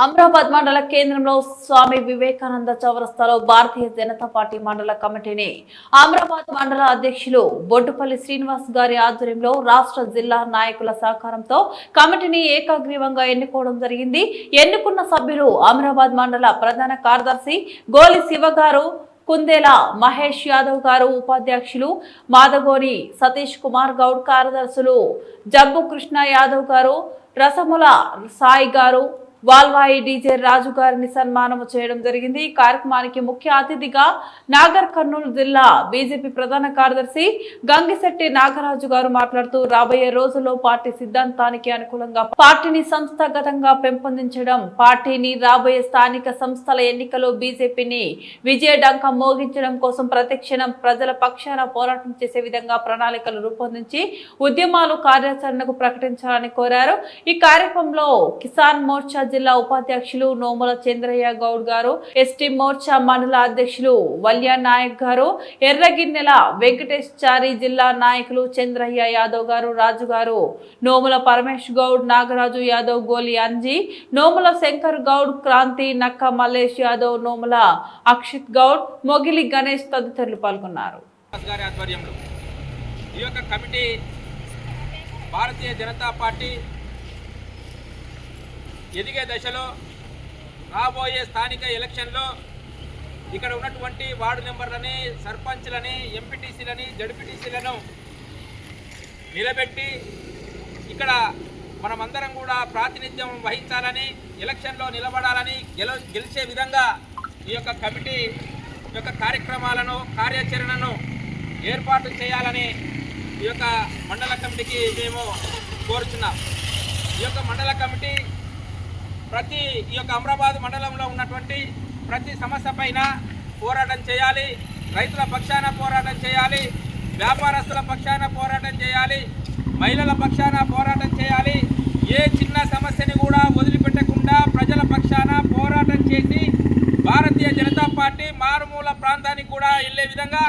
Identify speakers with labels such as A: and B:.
A: అమరాబాద్ మండల కేంద్రంలో స్వామి వివేకానంద చౌరస్తాలో భారతీయ జనతా పార్టీ మండల కమిటీని అమరాబాద్ మండల అధ్యక్షులు బొడ్డుపల్లి శ్రీనివాస్ గారి ఆధ్వర్యంలో రాష్ట్ర జిల్లా నాయకుల సహకారంతో కమిటీని ఏకగ్రీవంగా ఎన్నుకోవడం జరిగింది. ఎన్నుకున్న సభ్యులు అమరాబాద్ మండల ప్రధాన కార్యదర్శి గోలి శివ గారు, కుందేల మహేష్ యాదవ్ గారు, ఉపాధ్యక్షులు మాదగోని సతీష్ కుమార్ గౌడ్, కార్యదర్శులు జబ్బు కృష్ణ యాదవ్ గారు, రసముల సాయి గారు, వాల్వాయి డీజే రాజు గారిని సన్మానం చేయడం జరిగింది. ఈ కార్యక్రమానికి ముఖ్య అతిథిగా నాగర్ కర్నూలు జిల్లా బీజేపీ ప్రధాన కార్యదర్శి గంగిశెట్టి నాగరాజు గారు మాట్లాడుతూ రాబోయే రోజుల్లో పార్టీ సిద్ధాంతానికి అనుకూలంగా పార్టీని సంస్థాగతంగా పెంపొందించడం, పార్టీని రాబోయే స్థానిక సంస్థల ఎన్నికల్లో బీజేపీని విజయడంకం మోగించడం కోసం ప్రతిక్షణం ప్రజల పక్షాన పోరాటం చేసే విధంగా ప్రణాళికలు రూపొందించి ఉద్యమాలు కార్యాచరణకు ప్రకటించాలని కోరారు. ఈ కార్యక్రమంలో కిసాన్ మోర్చా జిల్లా ఉపాధ్యక్షులు నోముల చంద్రయ్య గౌడ్ గారు, ఎస్టీ మోర్చా మండల అధ్యక్షులు వల్యా నాయక్ గారు, ఎర్రగిన్నెల వెంకటేష్ చారి, జిల్లా నాయకులు చంద్రయ్య యాదవ్ గారు, రాజు గారు, నోముల పరమేష్ గౌడ్, నాగరాజు యాదవ్, గోలి అంజీ, నోముల శంకర్ గౌడ్, క్రాంతి నక్క మల్లేష్ యాదవ్, నోముల అక్షిత్ గౌడ్, మొగిలి గణేష్ తదితరులు పాల్గొన్నారు.
B: భారతీయ జనతా పార్టీ ఎదిగే దశలో రాబోయే స్థానిక ఎలక్షన్లో ఇక్కడ ఉన్నటువంటి వార్డు మెంబర్లని, సర్పంచ్లని, ఎంపీటీసీలని, జడ్పీటీసీలను నిలబెట్టి ఇక్కడ మనమందరం కూడా ప్రాతినిధ్యం వహించాలని, ఎలక్షన్లో నిలబడాలని, గెలిచే విధంగా ఈ యొక్క కమిటీ యొక్క కార్యక్రమాలను, కార్యాచరణను ఏర్పాటు చేయాలని ఈ యొక్క మండల కమిటీకి మేము కోరుచున్నాం. ఈ యొక్క మండల కమిటీ ఈ యొక్క అమరాబాద్ మండలంలో ఉన్నటువంటి ప్రతి సమస్య పైన పోరాటం చేయాలి. రైతుల పక్షాన పోరాటం చేయాలి, వ్యాపారస్తుల పక్షాన పోరాటం చేయాలి, మహిళల పక్షాన పోరాటం చేయాలి. ఏ చిన్న సమస్యని కూడా వదిలిపెట్టకుండా ప్రజల పక్షాన పోరాటం చేసి భారతీయ జనతా పార్టీ మారుమూల ప్రాంతానికి కూడా వెళ్ళే విధంగా